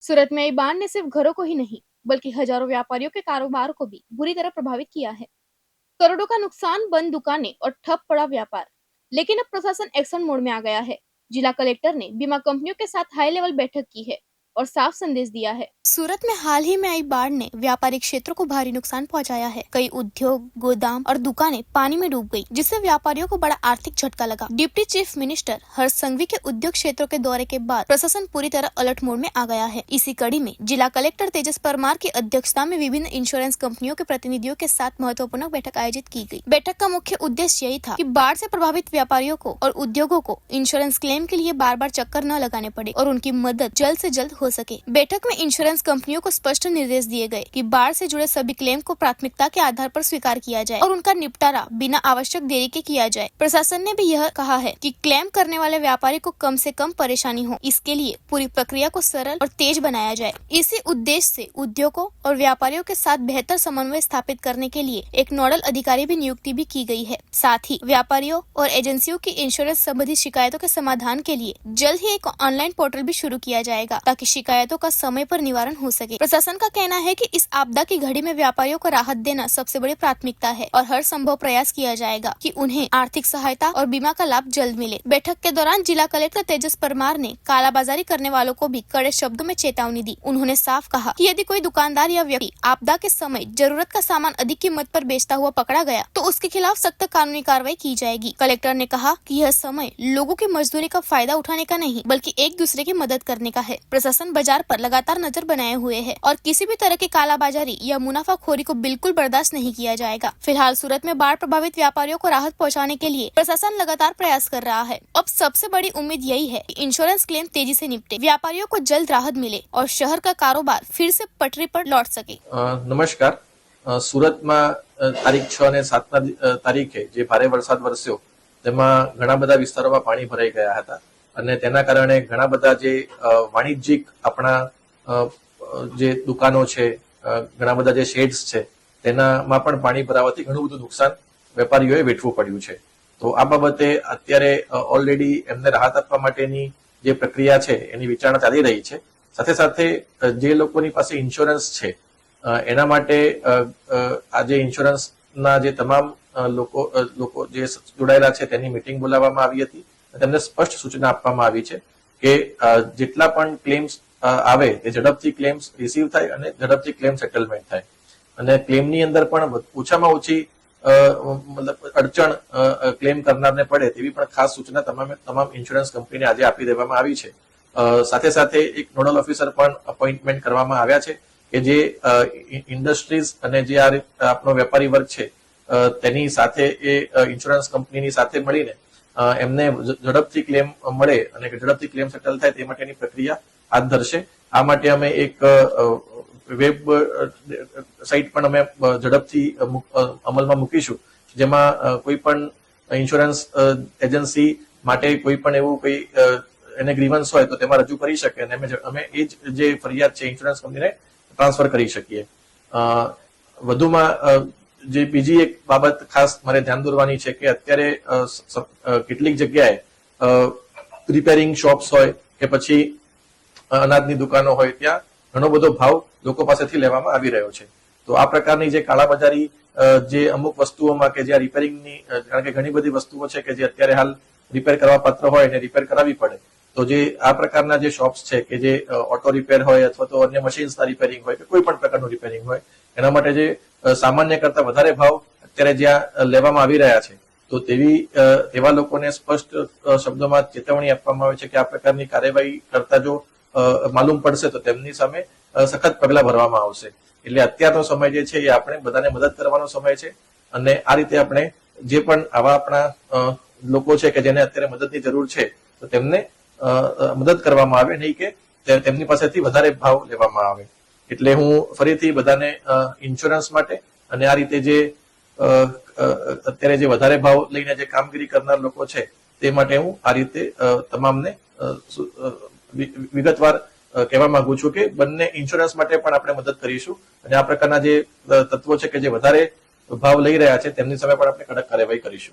सूरत में बाढ़ ने सिर्फ घरों को ही नहीं बल्कि हजारों व्यापारियों के कारोबार को भी बुरी तरह प्रभावित किया है। करोड़ों का नुकसान, बंद दुकानें और ठप पड़ा व्यापार। लेकिन अब प्रशासन एक्शन मोड में आ गया है। जिला कलेक्टर ने बीमा कंपनियों के साथ हाई लेवल बैठक की है और साफ संदेश दिया है। सूरत में हाल ही में आई बाढ़ ने व्यापारिक क्षेत्रों को भारी नुकसान पहुंचाया है। कई उद्योग, गोदाम और दुकानें पानी में डूब गई, जिससे व्यापारियों को बड़ा आर्थिक झटका लगा। डिप्टी चीफ मिनिस्टर हर्ष संघवी के उद्योग क्षेत्रों के दौरे के बाद प्रशासन पूरी तरह अलर्ट मोड में आ गया है। इसी कड़ी में जिला कलेक्टर तेजस परमार की अध्यक्षता में विभिन्न इंश्योरेंस कंपनियों के प्रतिनिधियों के साथ महत्वपूर्ण बैठक आयोजित की गई। बैठक का मुख्य उद्देश्य यही था कि बाढ़ से प्रभावित व्यापारियों को और उद्योगों को इंश्योरेंस क्लेम के लिए बार बार चक्कर न लगाने पड़े और उनकी मदद जल्द से जल्द हो सके। बैठक में इंश्योरेंस कंपनियों को स्पष्ट निर्देश दिए गए कि बाढ़ से जुड़े सभी क्लेम को प्राथमिकता के आधार पर स्वीकार किया जाए और उनका निपटारा बिना आवश्यक देरी के किया जाए। प्रशासन ने भी यह कहा है कि क्लेम करने वाले व्यापारी को कम से कम परेशानी हो, इसके लिए पूरी प्रक्रिया को सरल और तेज बनाया जाए। इसी उद्देश्य से उद्योगों और व्यापारियों के साथ बेहतर समन्वय स्थापित करने के लिए एक नोडल अधिकारी भी नियुक्ति भी की गई है। साथ ही व्यापारियों और एजेंसियों की इंश्योरेंस संबंधी शिकायतों के समाधान के लिए जल्द ही एक ऑनलाइन पोर्टल भी शुरू किया जाएगा, ताकि शिकायतों का समय पर निवारण हो सके। प्रशासन का कहना है कि इस आपदा की घड़ी में व्यापारियों को राहत देना सबसे बड़ी प्राथमिकता है और हर संभव प्रयास किया जाएगा कि उन्हें आर्थिक सहायता और बीमा का लाभ जल्द मिले। बैठक के दौरान जिला कलेक्टर तेजस परमार ने कालाबाजारी करने वालों को भी कड़े शब्दों में चेतावनी दी। उन्होंने साफ कहा कि यदि कोई दुकानदार या व्यक्ति आपदा के समय जरूरत का सामान अधिक कीमत पर बेचता हुआ पकड़ा गया तो उसके खिलाफ सख्त कानूनी कार्रवाई की जाएगी। कलेक्टर ने कहा कि यह समय लोगों की मजदूरी का फायदा उठाने का नहीं बल्कि एक दूसरे की मदद करने का है। प्रशासन बाजार पर लगातार नजर बनाए हुए है और किसी भी तरह की कालाबाजारी या मुनाफाखोरी को बिल्कुल बर्दाश्त नहीं किया जाएगा। फिलहाल सूरत में बाढ़ प्रभावित व्यापारियों को राहत पहुंचाने के लिए प्रशासन लगातार प्रयास कर रहा है। अब सबसे बड़ी उम्मीद यही है कि इंश्योरेंस क्लेम तेजी से निपटे, व्यापारियों को जल्द राहत मिले और शहर का कारोबार फिर से पटरी पर लौट सके। नमस्कार। સુરત માં તારીખ 6 અને 7 તારીખે જે ભારે વરસાદ વરસ્યો તેમાં ઘણા બધા વિસ્તારોમાં પાણી ભરાઈ ગયા હતા અને તેના કારણે ઘણા બધા જે વાણિજ્યિક આપણા જે દુકાનો છે, ઘણા બધા જે શેડ્સ છે તેનામાં પણ પાણી ભરાવાથી ઘણું બધું નુકસાન વેપારીઓએ વેઠવું પડ્યું છે। તો આ બાબતે અત્યારે ઓલરેડી એમને રાહત આપવા માટેની જે પ્રક્રિયા છે એની વિચારણા ચાલી રહી છે। સાથે સાથે જે લોકોની પાસે ઇન્સ્યોરન્સ છે એના માટે આજે ઇન્સ્યોરન્સના જે તમામ લોકો જે જોડાયેલા છે તેની મીટિંગ બોલાવવામાં આવી હતી। તેમને સ્પષ્ટ સૂચના આપવામાં આવી છે કે જેટલા પણ ક્લેમ્સ આવે તે ઝડપથી ક્લેમ્સ રિસીવ થાય અને ઝડપથી ક્લેમ સેટલમેન્ટ થાય અને ક્લેમની અંદર પણ ઓછામાં ઓછી મતલબ અડચણ ક્લેમ કરનારને પડે તેવી પણ ખાસ સૂચના તમામ ઇન્સ્યોરન્સ કંપનીને આજે આપી દેવામાં આવી છે। સાથે સાથે એક નોડલ ઓફિસર પણ અપોઇન્ટમેન્ટ કરવામાં આવ્યા છે કે જે ઇન્ડસ્ટ્રીઝ અને જે આ આપણો વેપારી વર્ગ છે તેની સાથે એ ઇન્સ્યોરન્સ કંપનીની સાથે મળીને એમને ઝડપથી ક્લેમ મળે અને ઝડપથી ક્લેમ સેટલ થાય તે માટેની પ્રક્રિયા હાથ ધરશે। આ માટે અમે એક વેબ સાઇટ પણ અમે ઝડપથી અમલમાં મૂકીશું, જેમાં કોઈ પણ ઇન્સ્યોરન્સ એજન્સી માટે કોઈ પણ એવું કોઈ એને ગ્રીવન્સ હોય તો તેમાં રજૂ કરી શકે અને અમે એ જે ફરિયાદ છે ઇન્સ્યોરન્સ કંપનીને ટ્રાન્સફર કરી શકીએ। વધુમાં જે બીજી એક બાબત ખાસ મારે ધ્યાન દોરવાની છે કે અત્યારે કેટલીક જગ્યાએ રિપેરિંગ શોપ્સ હોય કે પછી અનાજની દુકાનો હોય ત્યાં ઘણો બધો ભાવ લોકો પાસેથી લેવામાં આવી રહ્યો છે। તો આ પ્રકારની જે કાળાબજારી જે અમુક વસ્તુઓમાં કે જ્યાં રિપેરિંગની, કારણ કે ઘણી બધી વસ્તુઓ છે કે જે અત્યારે હાલ રિપેર કરવા પાત્ર હોય અને રિપેર કરાવવી પડે, તો જે આ પ્રકારના જે શોપ્સ છે કે જે ઓટો રિપેર હોય અથવા તો અન્ય મશીન્સના રિપેરિંગ હોય કે કોઈ પણ પ્રકારનું રિપેરિંગ હોય એના માટે જે સામાન્ય કરતા વધારે ભાવ અત્યારે જ્યાં લેવામાં આવી રહ્યા છે તો તેવા લોકોને સ્પષ્ટ શબ્દોમાં ચેતવણી આપવામાં આવે છે કે આ પ્રકારની કાર્યવાહી કરતા જો માલુમ પડશે તો તેમની સામે સખત પગલા ભરવામાં આવશે। એટલે અત્યારનો સમય જે છે એ આપણે બધાને મદદ કરવાનો સમય છે અને આ રીતે આપણે જે પણ આવા આપણા લોકો છે કે જેને અત્યારે મદદની જરૂર છે તો તેમને મદદ કરવામાં આવે, નહીં કે તેમની પાસેથી વધારે ભાવ લેવામાં આવે। એટલે હું ફરીથી બધાને ઇન્સ્યોરન્સ માટે અને આ રીતે જે અત્યારે જે વધારે ભાવ લઈને જે કામગીરી કરનાર લોકો છે તે માટે હું આ રીતે તમામને વિગતવાર કહેવા માંગુ છું કે બંને ઇન્સ્યોરન્સ માટે પણ આપણે મદદ કરીશું અને આ પ્રકારના જે તત્વો છે કે જે વધારે ભાવ લઈ રહ્યા છે તેમની સામે પણ આપણે કડક કાર્યવાહી કરીશું।